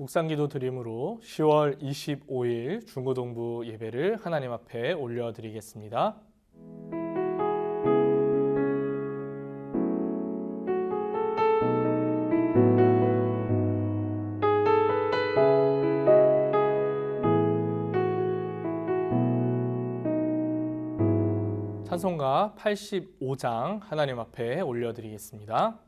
묵상기도 드림으로 10월 25일 중고동부 예배를 하나님 앞에 올려드리겠습니다. 찬송가 85장 하나님 앞에 올려드리겠습니다.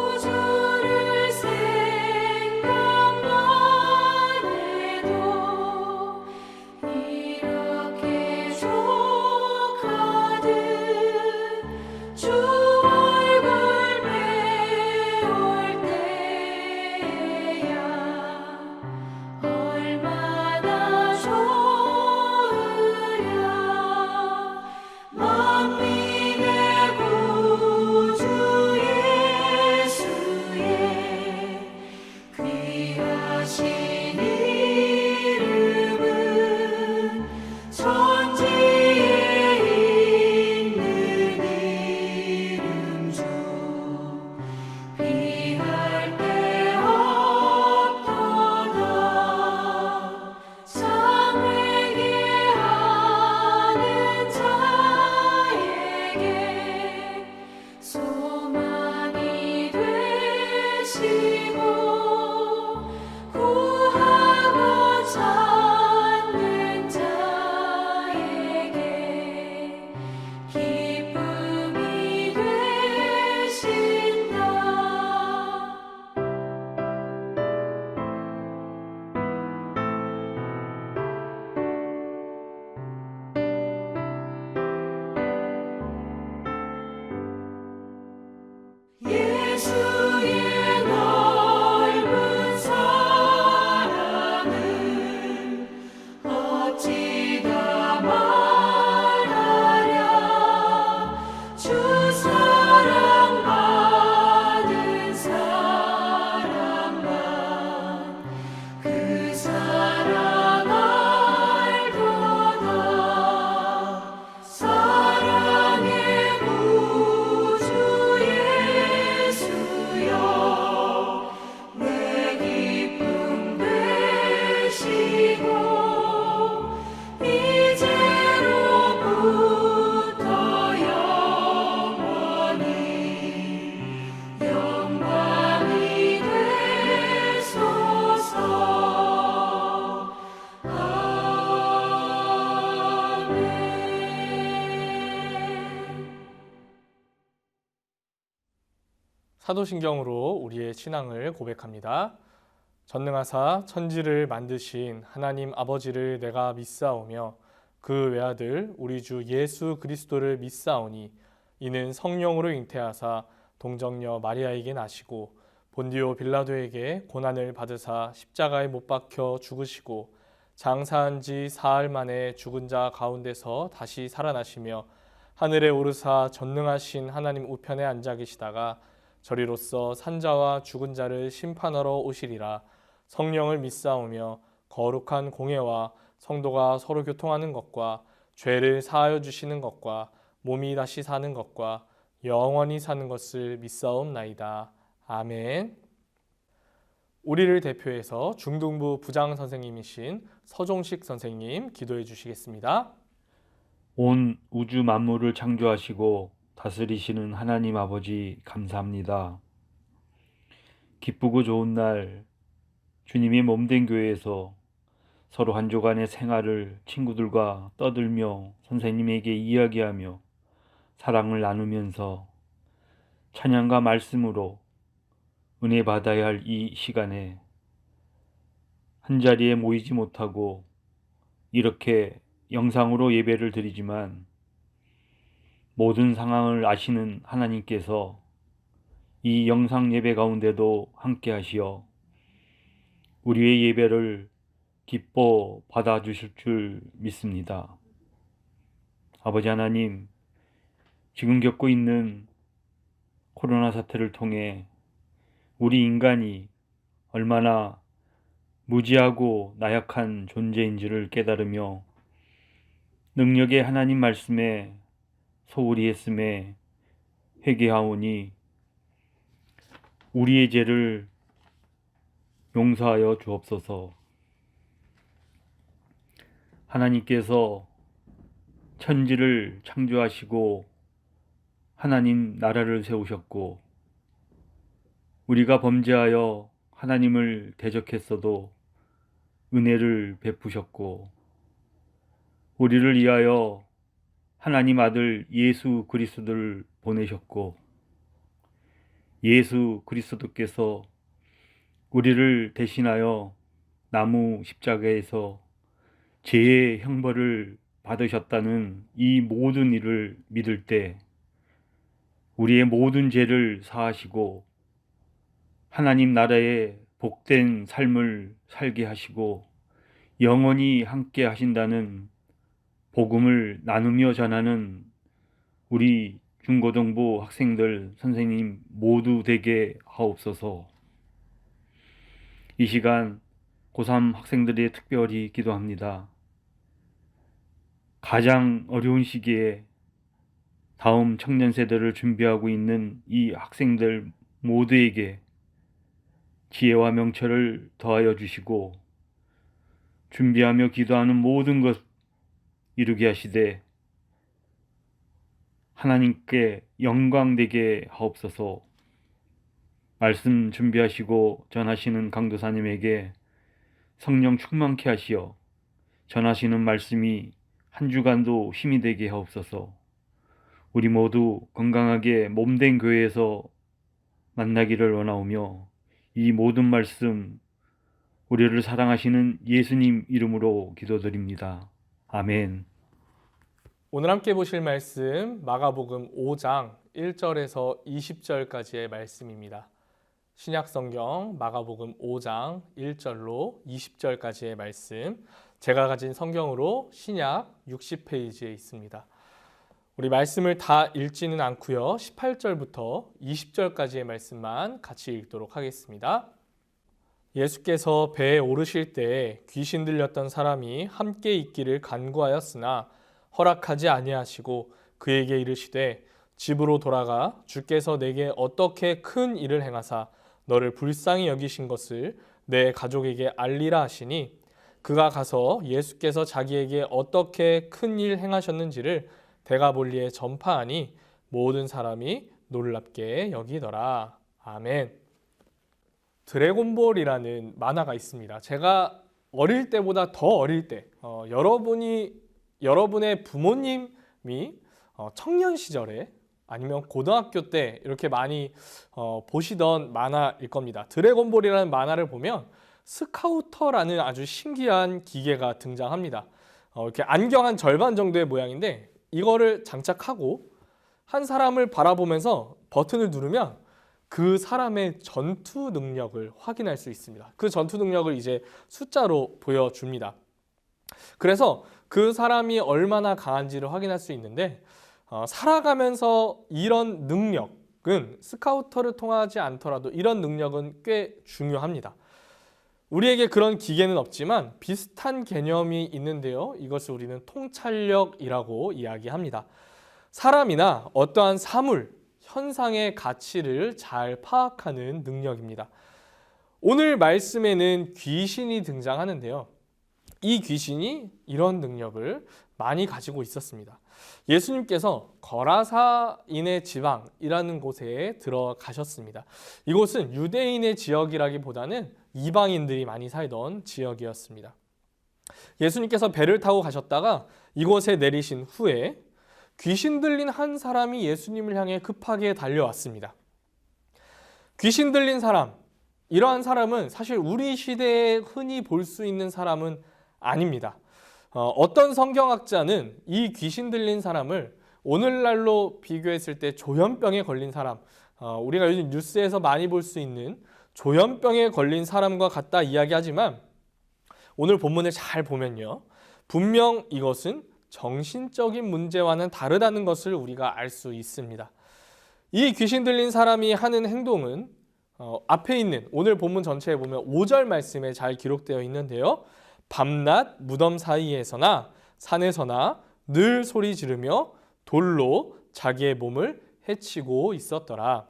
구주를 생각만 해도 이렇게 족하듯 주 얼굴 배울 때야 얼마나 좋으랴. 만민의 구주 귀하신 이름은 천지에 있는 이름 중 비할 데 없도다. 참 회개하는 자에게 소망이 되시고 구하고 찾는 자에게 기쁨이 되신다. 예수의 넓은 사랑을 어찌 다 말하랴. 주 사랑받은 사람만 그 사랑 알도다. 사랑의 구주 예수여 내 기쁨 되시고 이제로부터 영원히 영광이 되소서. 아멘. 사도신경으로 우리의 신앙을 고백합니다. 전능하사 천지를 만드신 하나님 아버지를 내가 믿사오며 그 외아들 우리 주 예수 그리스도를 믿사오니 이는 성령으로 잉태하사 동정녀 마리아에게 나시고 본디오 빌라도에게 고난을 받으사 십자가에 못 박혀 죽으시고 장사한 지 사흘 만에 죽은 자 가운데서 다시 살아나시며 하늘에 오르사 전능하신 하나님 우편에 앉아 계시다가 저리로서 산자와 죽은 자를 심판하러 오시리라. 성령을 믿사오며 거룩한 공예와 성도가 서로 교통하는 것과 죄를 사하여 주시는 것과 몸이 다시 사는 것과 영원히 사는 것을 믿사옵나이다. 아멘. 우리를 대표해서 중등부 부장 선생님이신 서종식 선생님 기도해 주시겠습니다. 온 우주 만물을 창조하시고 다스리시는 하나님 아버지 감사합니다. 기쁘고 좋은 날 주님이 몸된 교회에서 서로 한 주간의 생활을 친구들과 떠들며 선생님에게 이야기하며 사랑을 나누면서 찬양과 말씀으로 은혜 받아야 할 이 시간에 한자리에 모이지 못하고 이렇게 영상으로 예배를 드리지만 모든 상황을 아시는 하나님께서 이 영상 예배 가운데도 함께 하시어 우리의 예배를 기뻐 받아주실 줄 믿습니다. 아버지 하나님, 지금 겪고 있는 코로나 사태를 통해 우리 인간이 얼마나 무지하고 나약한 존재인지를 깨달으며 능력의 하나님 말씀에 소홀히 했음에 회개하오니 우리의 죄를 용서하여 주옵소서. 하나님께서 천지를 창조하시고 하나님 나라를 세우셨고 우리가 범죄하여 하나님을 대적했어도 은혜를 베푸셨고 우리를 위하여 하나님 아들 예수 그리스도를 보내셨고 예수 그리스도께서 우리를 대신하여 나무 십자가에서 죄의 형벌을 받으셨다는 이 모든 일을 믿을 때 우리의 모든 죄를 사하시고 하나님 나라의 복된 삶을 살게 하시고 영원히 함께 하신다는 복음을 나누며 전하는 우리 중고등부 학생들, 선생님 모두 되게 하옵소서. 이 시간 고3 학생들이 특별히 기도합니다. 가장 어려운 시기에 다음 청년 세대를 준비하고 있는 이 학생들 모두에게 지혜와 명철을 더하여 주시고 준비하며 기도하는 모든 것 이루게 하시되 하나님께 영광되게 하옵소서. 말씀 준비하시고 전하시는 강도사님에게 성령 충만케 하시어 전하시는 말씀이 한 주간도 힘이 되게 하옵소서. 우리 모두 건강하게 몸된 교회에서 만나기를 원하오며 이 모든 말씀 우리를 사랑하시는 예수님 이름으로 기도드립니다. 아멘. 오늘 함께 보실 말씀 마가복음 5장 1절에서 20절까지의 말씀입니다. 신약성경 마가복음 5장 1절로 20절까지의 말씀, 제가 가진 성경으로 신약 60페이지에 있습니다. 우리 말씀을 다 읽지는 않고요. 18절부터 20절까지의 말씀만 같이 읽도록 하겠습니다. 예수께서 배에 오르실 때 귀신 들렸던 사람이 함께 있기를 간구하였으나 허락하지 아니하시고 그에게 이르시되 집으로 돌아가 주께서 내게 어떻게 큰 일을 행하사 너를 불쌍히 여기신 것을 내 가족에게 알리라 하시니 그가 가서 예수께서 자기에게 어떻게 큰 일 행하셨는지를 데가볼리에 전파하니 모든 사람이 놀랍게 여기더라. 아멘. 드래곤볼이라는 만화가 있습니다. 제가 어릴 때보다 더 어릴 때 여러분의 부모님이 청년 시절에 아니면 고등학교 때 이렇게 많이 보시던 만화일 겁니다. 드래곤볼이라는 만화를 보면 스카우터라는 아주 신기한 기계가 등장합니다. 이렇게 안경 한 절반 정도의 모양인데 이거를 장착하고 한 사람을 바라보면서 버튼을 누르면 그 사람의 전투 능력을 확인할 수 있습니다. 그 전투 능력을 이제 숫자로 보여줍니다. 그래서 그 사람이 얼마나 강한지를 확인할 수 있는데 살아가면서 이런 능력은 스카우터를 통하지 않더라도 이런 능력은 꽤 중요합니다. 우리에게 그런 기계는 없지만 비슷한 개념이 있는데요. 이것을 우리는 통찰력이라고 이야기합니다. 사람이나 어떠한 사물, 현상의 가치를 잘 파악하는 능력입니다. 오늘 말씀에는 귀신이 등장하는데요. 이 귀신이 이런 능력을 많이 가지고 있었습니다. 예수님께서 거라사인의 지방이라는 곳에 들어가셨습니다. 이곳은 유대인의 지역이라기보다는 이방인들이 많이 살던 지역이었습니다. 예수님께서 배를 타고 가셨다가 이곳에 내리신 후에 귀신 들린 한 사람이 예수님을 향해 급하게 달려왔습니다. 귀신 들린 사람, 이러한 사람은 사실 우리 시대에 흔히 볼 수 있는 사람은 아닙니다. 어떤 성경학자는 이 귀신 들린 사람을 오늘날로 비교했을 때 조현병에 걸린 사람, 우리가 요즘 뉴스에서 많이 볼 수 있는 조현병에 걸린 사람과 같다 이야기하지만 오늘 본문을 잘 보면요, 분명 이것은 정신적인 문제와는 다르다는 것을 우리가 알 수 있습니다. 이 귀신 들린 사람이 하는 행동은 앞에 있는 오늘 본문 전체에 보면 5절 말씀에 잘 기록되어 있는데요. 밤낮 무덤 사이에서나 산에서나 늘 소리 지르며 돌로 자기의 몸을 해치고 있었더라.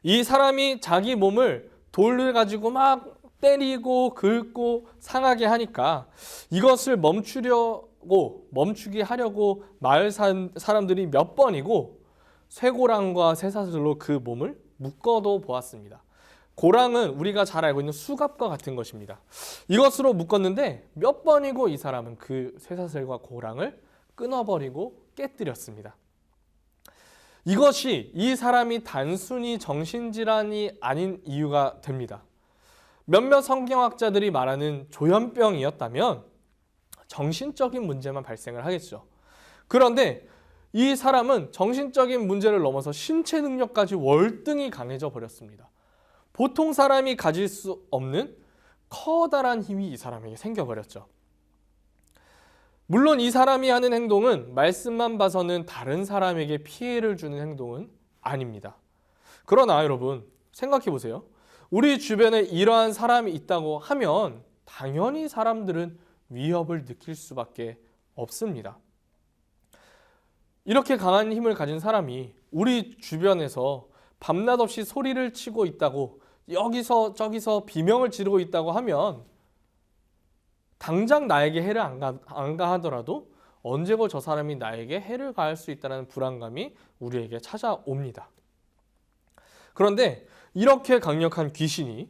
이 사람이 자기 몸을 돌을 가지고 막 때리고 긁고 상하게 하니까 이것을 멈추게 하려고 마을 사람들이 몇 번이고 쇠고랑과 쇠사슬로 그 몸을 묶어도 보았습니다. 고랑은 우리가 잘 알고 있는 수갑과 같은 것입니다. 이것으로 묶었는데 몇 번이고 이 사람은 그 쇠사슬과 고랑을 끊어버리고 깨뜨렸습니다. 이것이 이 사람이 단순히 정신질환이 아닌 이유가 됩니다. 몇몇 성경학자들이 말하는 조현병이었다면 정신적인 문제만 발생을 하겠죠. 그런데 이 사람은 정신적인 문제를 넘어서 신체 능력까지 월등히 강해져 버렸습니다. 보통 사람이 가질 수 없는 커다란 힘이 이 사람에게 생겨버렸죠. 물론 이 사람이 하는 행동은 말씀만 봐서는 다른 사람에게 피해를 주는 행동은 아닙니다. 그러나 여러분 생각해 보세요. 우리 주변에 이러한 사람이 있다고 하면 당연히 사람들은 위협을 느낄 수밖에 없습니다. 이렇게 강한 힘을 가진 사람이 우리 주변에서 밤낮 없이 소리를 치고 있다고 여기서 저기서 비명을 지르고 있다고 하면 당장 나에게 해를 안 가하더라도 언제고 저 사람이 나에게 해를 가할 수 있다는 불안감이 우리에게 찾아옵니다. 그런데 이렇게 강력한 귀신이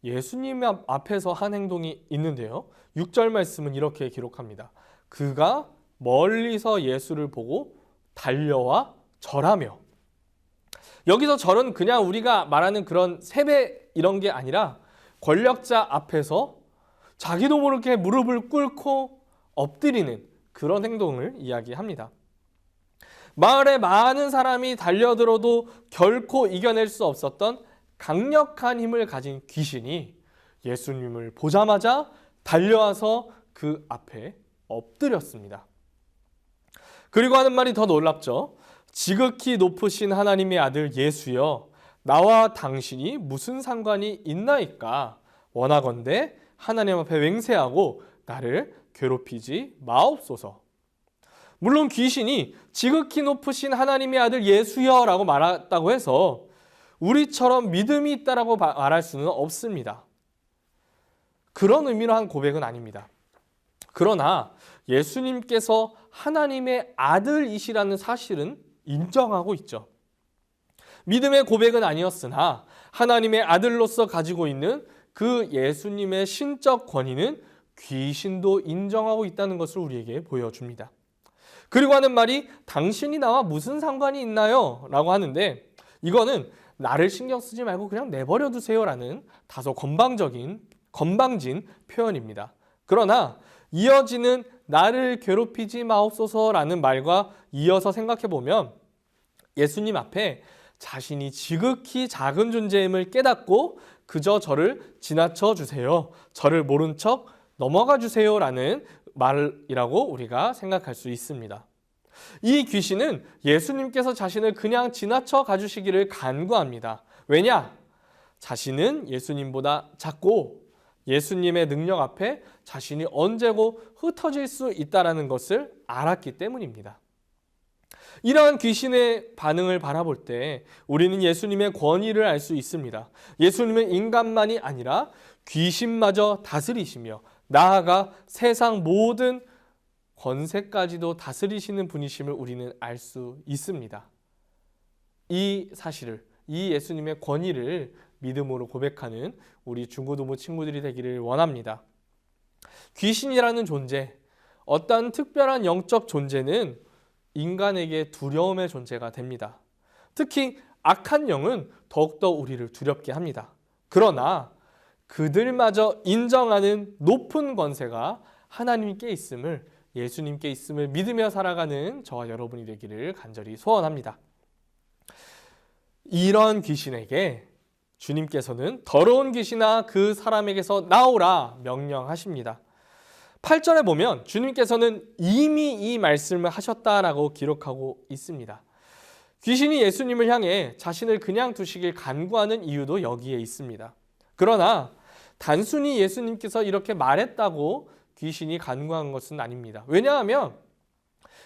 예수님 앞에서 한 행동이 있는데요. 6절 말씀은 이렇게 기록합니다. 그가 멀리서 예수를 보고 달려와 절하며. 여기서 절은 그냥 우리가 말하는 그런 세배 이런 게 아니라 권력자 앞에서 자기도 모르게 무릎을 꿇고 엎드리는 그런 행동을 이야기합니다. 마을에 많은 사람이 달려들어도 결코 이겨낼 수 없었던 강력한 힘을 가진 귀신이 예수님을 보자마자 달려와서 그 앞에 엎드렸습니다. 그리고 하는 말이 더 놀랍죠. 지극히 높으신 하나님의 아들 예수여, 나와 당신이 무슨 상관이 있나이까? 원하건대 하나님 앞에 맹세하고 나를 괴롭히지 마옵소서. 물론 귀신이 지극히 높으신 하나님의 아들 예수여라고 말했다고 해서 우리처럼 믿음이 있다라고 말할 수는 없습니다. 그런 의미로 한 고백은 아닙니다. 그러나 예수님께서 하나님의 아들이시라는 사실은 인정하고 있죠. 믿음의 고백은 아니었으나 하나님의 아들로서 가지고 있는 그 예수님의 신적 권위는 귀신도 인정하고 있다는 것을 우리에게 보여줍니다. 그리고 하는 말이 당신이 나와 무슨 상관이 있나요? 라고 하는데 이거는 나를 신경 쓰지 말고 그냥 내버려 두세요라는 다소 건방진 표현입니다. 그러나 이어지는 나를 괴롭히지 마옵소서라는 말과 이어서 생각해 보면 예수님 앞에 자신이 지극히 작은 존재임을 깨닫고 그저 저를 지나쳐 주세요. 저를 모른 척 넘어가 주세요라는 말이라고 우리가 생각할 수 있습니다. 이 귀신은 예수님께서 자신을 그냥 지나쳐 가주시기를 간구합니다. 왜냐? 자신은 예수님보다 작고 예수님의 능력 앞에 자신이 언제고 흩어질 수 있다는 것을 알았기 때문입니다. 이러한 귀신의 반응을 바라볼 때 우리는 예수님의 권위를 알 수 있습니다. 예수님은 인간만이 아니라 귀신마저 다스리시며 나아가 세상 모든 권세까지도 다스리시는 분이심을 우리는 알 수 있습니다. 이 사실을, 이 예수님의 권위를 믿음으로 고백하는 우리 중고등부 친구들이 되기를 원합니다. 귀신이라는 존재, 어떤 특별한 영적 존재는 인간에게 두려움의 존재가 됩니다. 특히 악한 영은 더욱더 우리를 두렵게 합니다. 그러나 그들마저 인정하는 높은 권세가 하나님께 있음을, 예수님께 있음을 믿으며 살아가는 저와 여러분이 되기를 간절히 소원합니다. 이런 귀신에게 주님께서는 더러운 귀신아 그 사람에게서 나오라 명령하십니다. 8절에 보면 주님께서는 이미 이 말씀을 하셨다라고 기록하고 있습니다. 귀신이 예수님을 향해 자신을 그냥 두시길 간구하는 이유도 여기에 있습니다. 그러나 단순히 예수님께서 이렇게 말했다고 귀신이 간구한 것은 아닙니다. 왜냐하면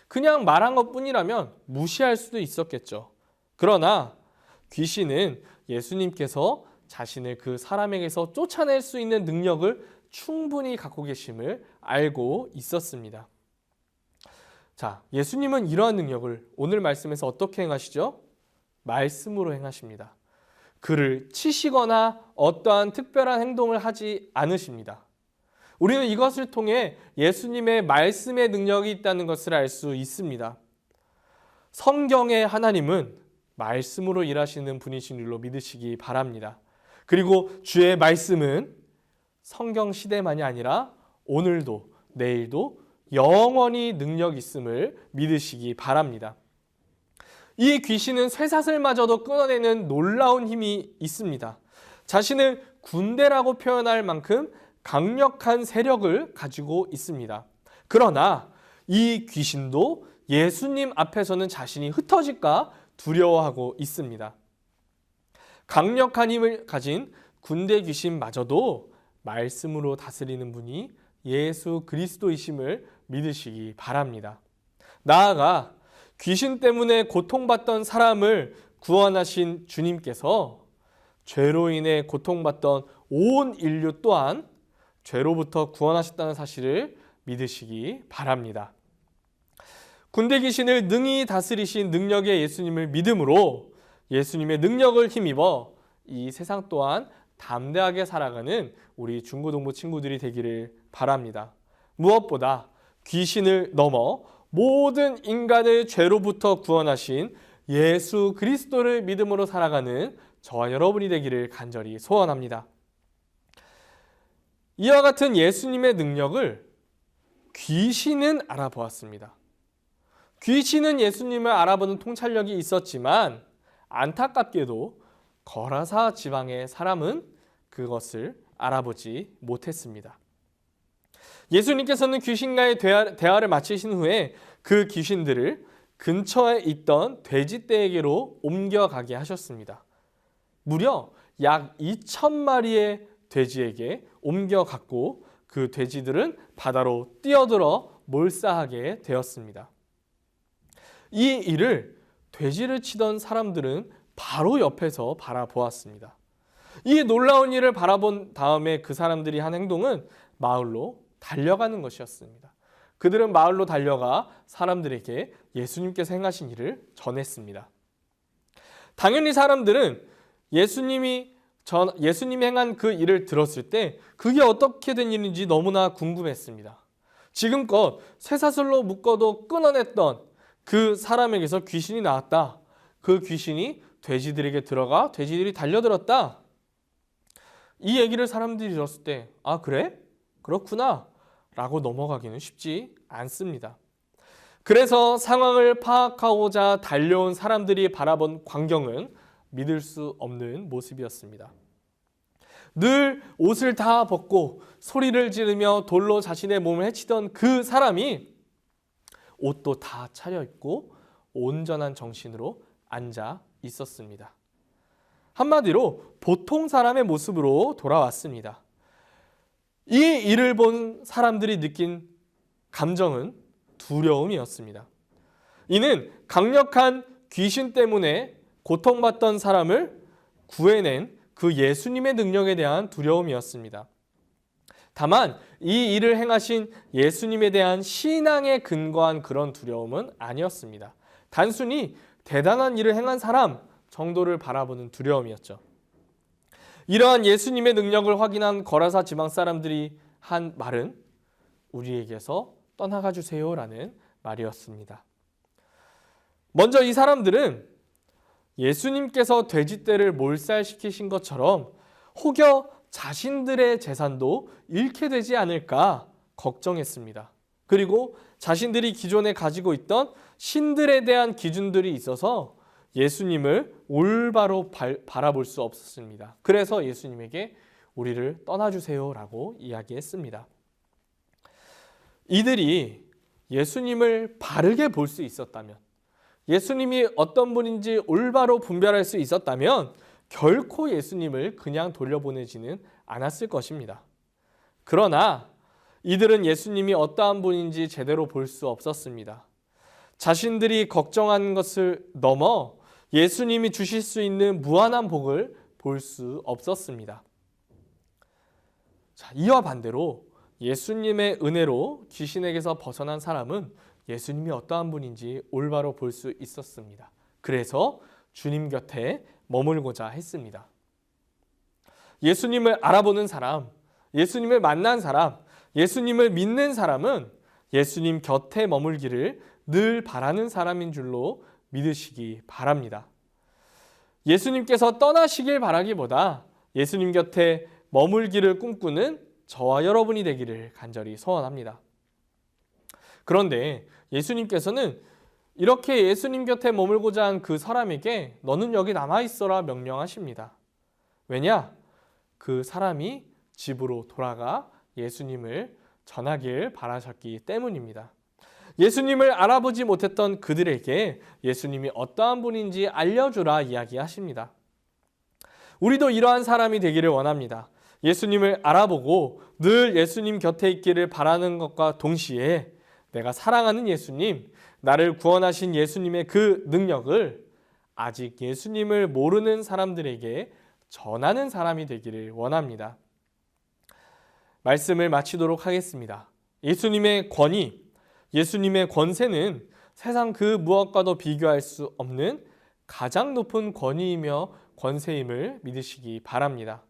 그냥 말한 것뿐이라면 무시할 수도 있었겠죠. 그러나 귀신은 예수님께서 자신을 그 사람에게서 쫓아낼 수 있는 능력을 충분히 갖고 계심을 알고 있었습니다. 자, 예수님은 이러한 능력을 오늘 말씀에서 어떻게 행하시죠? 말씀으로 행하십니다. 그를 치시거나 어떠한 특별한 행동을 하지 않으십니다. 우리는 이것을 통해 예수님의 말씀의 능력이 있다는 것을 알 수 있습니다. 성경의 하나님은 말씀으로 일하시는 분이신 줄로 믿으시기 바랍니다. 그리고 주의 말씀은 성경 시대만이 아니라 오늘도 내일도 영원히 능력 있음을 믿으시기 바랍니다. 이 귀신은 쇠사슬마저도 끊어내는 놀라운 힘이 있습니다. 자신을 군대라고 표현할 만큼 강력한 세력을 가지고 있습니다. 그러나 이 귀신도 예수님 앞에서는 자신이 흩어질까 두려워하고 있습니다. 강력한 힘을 가진 군대 귀신마저도 말씀으로 다스리는 분이 예수 그리스도이심을 믿으시기 바랍니다. 나아가 귀신 때문에 고통받던 사람을 구원하신 주님께서 죄로 인해 고통받던 온 인류 또한 죄로부터 구원하셨다는 사실을 믿으시기 바랍니다. 군대 귀신을 능히 다스리신 능력의 예수님을 믿음으로 예수님의 능력을 힘입어 이 세상 또한 담대하게 살아가는 우리 중고등부 친구들이 되기를 바랍니다. 무엇보다 귀신을 넘어 모든 인간을 죄로부터 구원하신 예수 그리스도를 믿음으로 살아가는 저와 여러분이 되기를 간절히 소원합니다. 이와 같은 예수님의 능력을 귀신은 알아보았습니다. 귀신은 예수님을 알아보는 통찰력이 있었지만 안타깝게도 거라사 지방의 사람은 그것을 알아보지 못했습니다. 예수님께서는 귀신과의 대화를 마치신 후에 그 귀신들을 근처에 있던 돼지떼에게로 옮겨가게 하셨습니다. 무려 약 2,000마리의 돼지에게 옮겨갔고 그 돼지들은 바다로 뛰어들어 몰사하게 되었습니다. 이 일을 돼지를 치던 사람들은 바로 옆에서 바라보았습니다. 이 놀라운 일을 바라본 다음에 그 사람들이 한 행동은 마을로 달려가는 것이었습니다. 그들은 마을로 달려가 사람들에게 예수님께서 행하신 일을 전했습니다. 당연히 사람들은 예수님이 행한 그 일을 들었을 때 그게 어떻게 된 일인지 너무나 궁금했습니다. 지금껏 쇠사슬로 묶어도 끊어냈던 그 사람에게서 귀신이 나왔다. 그 귀신이 돼지들에게 들어가 돼지들이 달려들었다. 이 얘기를 사람들이 들었을 때 아 그래? 그렇구나 라고 넘어가기는 쉽지 않습니다. 그래서 상황을 파악하고자 달려온 사람들이 바라본 광경은 믿을 수 없는 모습이었습니다. 늘 옷을 다 벗고 소리를 지르며 돌로 자신의 몸을 해치던 그 사람이 옷도 다 차려입고 온전한 정신으로 앉아 있었습니다. 한마디로 보통 사람의 모습으로 돌아왔습니다. 이 일을 본 사람들이 느낀 감정은 두려움이었습니다. 이는 강력한 귀신 때문에 고통받던 사람을 구해낸 그 예수님의 능력에 대한 두려움이었습니다. 다만 이 일을 행하신 예수님에 대한 신앙에 근거한 그런 두려움은 아니었습니다. 단순히 대단한 일을 행한 사람 정도를 바라보는 두려움이었죠. 이러한 예수님의 능력을 확인한 거라사 지방 사람들이 한 말은 우리에게서 떠나가 주세요라는 말이었습니다. 먼저 이 사람들은 예수님께서 돼지떼를 몰살시키신 것처럼 혹여 자신들의 재산도 잃게 되지 않을까 걱정했습니다. 그리고 자신들이 기존에 가지고 있던 신들에 대한 기준들이 있어서 예수님을 올바로 바라볼 수 없었습니다. 그래서 예수님에게 우리를 떠나주세요라고 이야기했습니다. 이들이 예수님을 바르게 볼 수 있었다면, 예수님이 어떤 분인지 올바로 분별할 수 있었다면 결코 예수님을 그냥 돌려보내지는 않았을 것입니다. 그러나 이들은 예수님이 어떠한 분인지 제대로 볼 수 없었습니다. 자신들이 걱정한 것을 넘어 예수님이 주실 수 있는 무한한 복을 볼 수 없었습니다. 자, 이와 반대로 예수님의 은혜로 귀신에게서 벗어난 사람은 예수님이 어떠한 분인지 올바로 볼 수 있었습니다. 그래서 주님 곁에 머물고자 했습니다. 예수님을 알아보는 사람, 예수님을 만난 사람, 예수님을 믿는 사람은 예수님 곁에 머물기를 늘 바라는 사람인 줄로 믿으시기 바랍니다. 예수님께서 떠나시길 바라기보다 예수님 곁에 머물기를 꿈꾸는 저와 여러분이 되기를 간절히 소원합니다. 그런데 예수님께서는 이렇게 예수님 곁에 머물고자 한 그 사람에게 너는 여기 남아있어라 명령하십니다. 왜냐? 그 사람이 집으로 돌아가 예수님을 전하길 바라셨기 때문입니다. 예수님을 알아보지 못했던 그들에게 예수님이 어떠한 분인지 알려주라 이야기하십니다. 우리도 이러한 사람이 되기를 원합니다. 예수님을 알아보고 늘 예수님 곁에 있기를 바라는 것과 동시에 내가 사랑하는 예수님, 나를 구원하신 예수님의 그 능력을 아직 예수님을 모르는 사람들에게 전하는 사람이 되기를 원합니다. 말씀을 마치도록 하겠습니다. 예수님의 권위, 예수님의 권세는 세상 그 무엇과도 비교할 수 없는 가장 높은 권위이며 권세임을 믿으시기 바랍니다.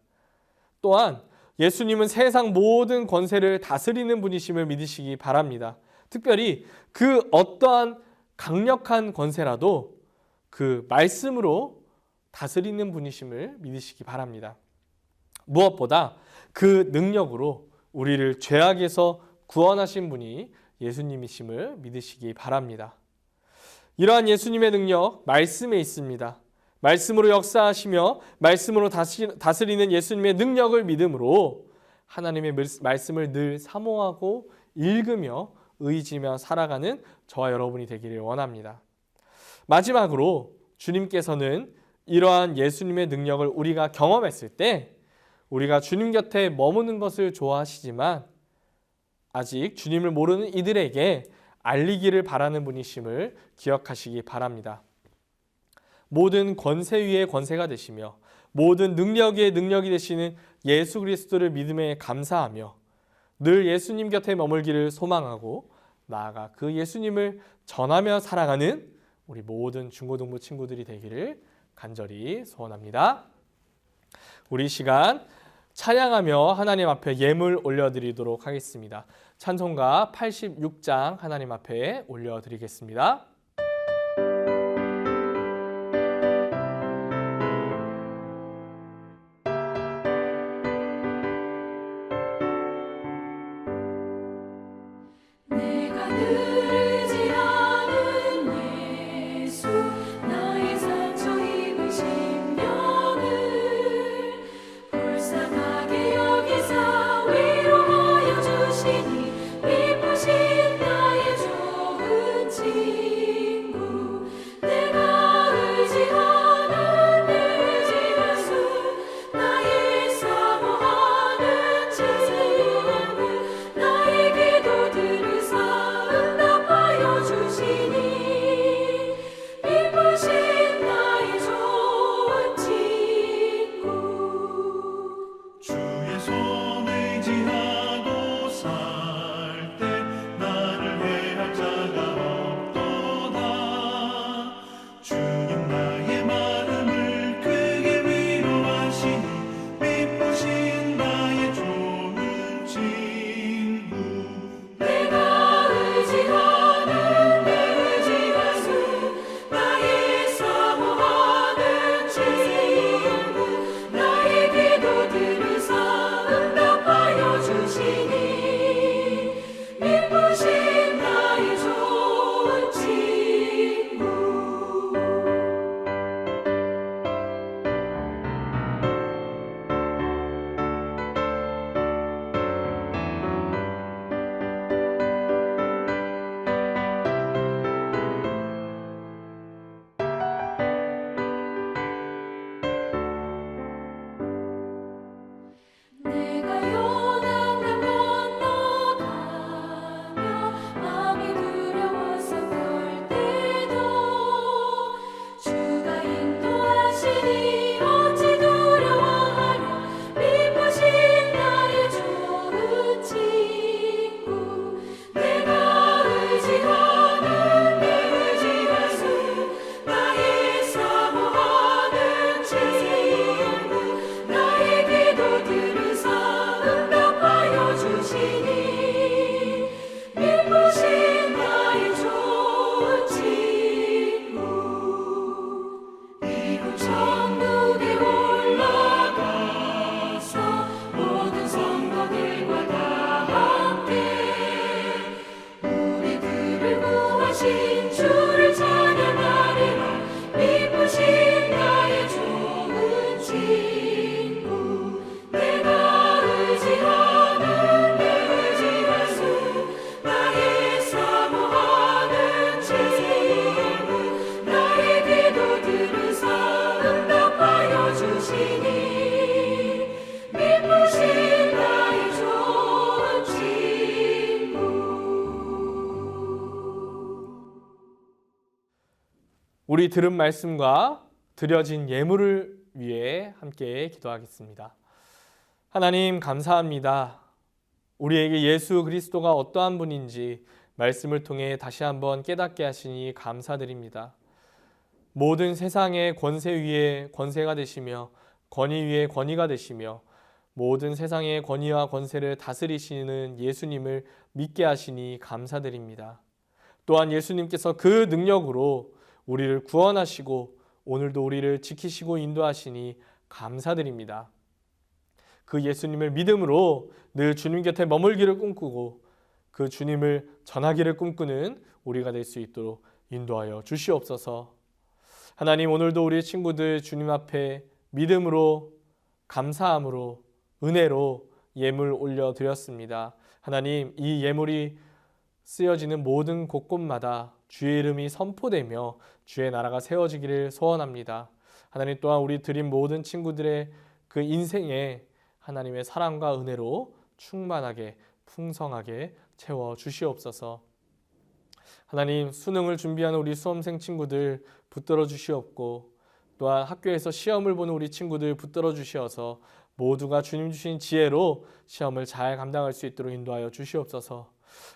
또한 예수님은 세상 모든 권세를 다스리는 분이심을 믿으시기 바랍니다. 특별히 그 어떠한 강력한 권세라도 그 말씀으로 다스리는 분이심을 믿으시기 바랍니다. 무엇보다 그 능력으로 우리를 죄악에서 구원하신 분이 예수님이심을 믿으시기 바랍니다. 이러한 예수님의 능력 말씀에 있습니다. 말씀으로 역사하시며 말씀으로 다스리는 예수님의 능력을 믿음으로 하나님의 말씀을 늘 사모하고 읽으며 의지며 살아가는 저와 여러분이 되기를 원합니다. 마지막으로 주님께서는 이러한 예수님의 능력을 우리가 경험했을 때 우리가 주님 곁에 머무는 것을 좋아하시지만 아직 주님을 모르는 이들에게 알리기를 바라는 분이심을 기억하시기 바랍니다. 모든 권세 위에 권세가 되시며 모든 능력 위에 능력이 되시는 예수 그리스도를 믿음에 감사하며 늘 예수님 곁에 머물기를 소망하고 나아가 그 예수님을 전하며 살아가는 우리 모든 중고등부 친구들이 되기를 간절히 소원합니다. 우리 시간 찬양하며 하나님 앞에 예물 올려드리도록 하겠습니다. 찬송가 86장 하나님 앞에 올려드리겠습니다. 내가 느리지 않은 예수 나의 상처 입은 심령을 불쌍하게 여기사 위로하여 주시니 기쁘신 나의 좋은 집 우리 들은 말씀과 드려진 예물을 위해 함께 기도하겠습니다. 하나님 감사합니다. 우리에게 예수 그리스도가 어떠한 분인지 말씀을 통해 다시 한번 깨닫게 하시니 감사드립니다. 모든 세상의 권세 위에 권세가 되시며 권위 위에 권위가 되시며 모든 세상의 권위와 권세를 다스리시는 예수님을 믿게 하시니 감사드립니다. 또한 예수님께서 그 능력으로 우리를 구원하시고 오늘도 우리를 지키시고 인도하시니 감사드립니다. 그 예수님을 믿음으로 늘 주님 곁에 머물기를 꿈꾸고 그 주님을 전하기를 꿈꾸는 우리가 될 수 있도록 인도하여 주시옵소서. 하나님, 오늘도 우리 친구들 주님 앞에 믿음으로, 감사함으로, 은혜로 예물 올려드렸습니다. 하나님, 이 예물이 쓰여지는 모든 곳곳마다 주의 이름이 선포되며 주의 나라가 세워지기를 소원합니다. 하나님, 또한 우리 드린 모든 친구들의 그 인생에 하나님의 사랑과 은혜로 충만하게 풍성하게 채워 주시옵소서. 하나님, 수능을 준비하는 우리 수험생 친구들 붙들어 주시옵고 또한 학교에서 시험을 보는 우리 친구들 붙들어 주시어서 모두가 주님 주신 지혜로 시험을 잘 감당할 수 있도록 인도하여 주시옵소서.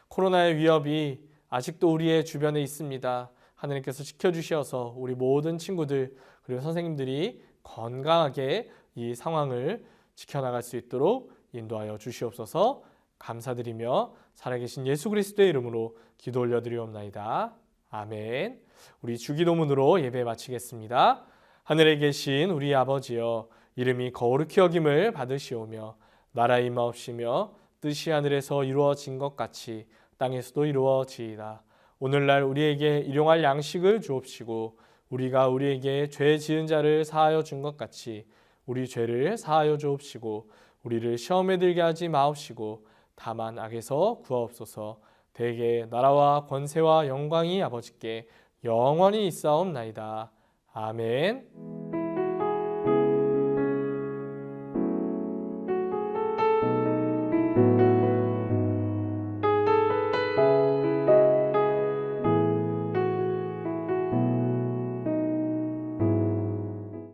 코로나의 위협이 아직도 우리의 주변에 있습니다. 하나님께서 지켜주셔서 우리 모든 친구들 그리고 선생님들이 건강하게 이 상황을 지켜나갈 수 있도록 인도하여 주시옵소서. 감사드리며 살아계신 예수 그리스도의 이름으로 기도 올려드리옵나이다. 아멘. 우리 주기도문으로 예배 마치겠습니다. 하늘에 계신 우리 아버지여, 이름이 거룩히 여김을 받으시오며 나라의 임하옵시며 뜻이 하늘에서 이루어진 것 같이 땅에서도 이루어지이다. 오늘날 우리에게 일용할 양식을 주옵시고 우리가 우리에게 죄 지은 자를 사하여 준 것 같이 우리 죄를 사하여 주옵시고 우리를 시험에 들게 하지 마옵시고 다만 악에서 구하옵소서. 대개 나라와 권세와 영광이 아버지께 영원히 있사옵나이다. 아멘.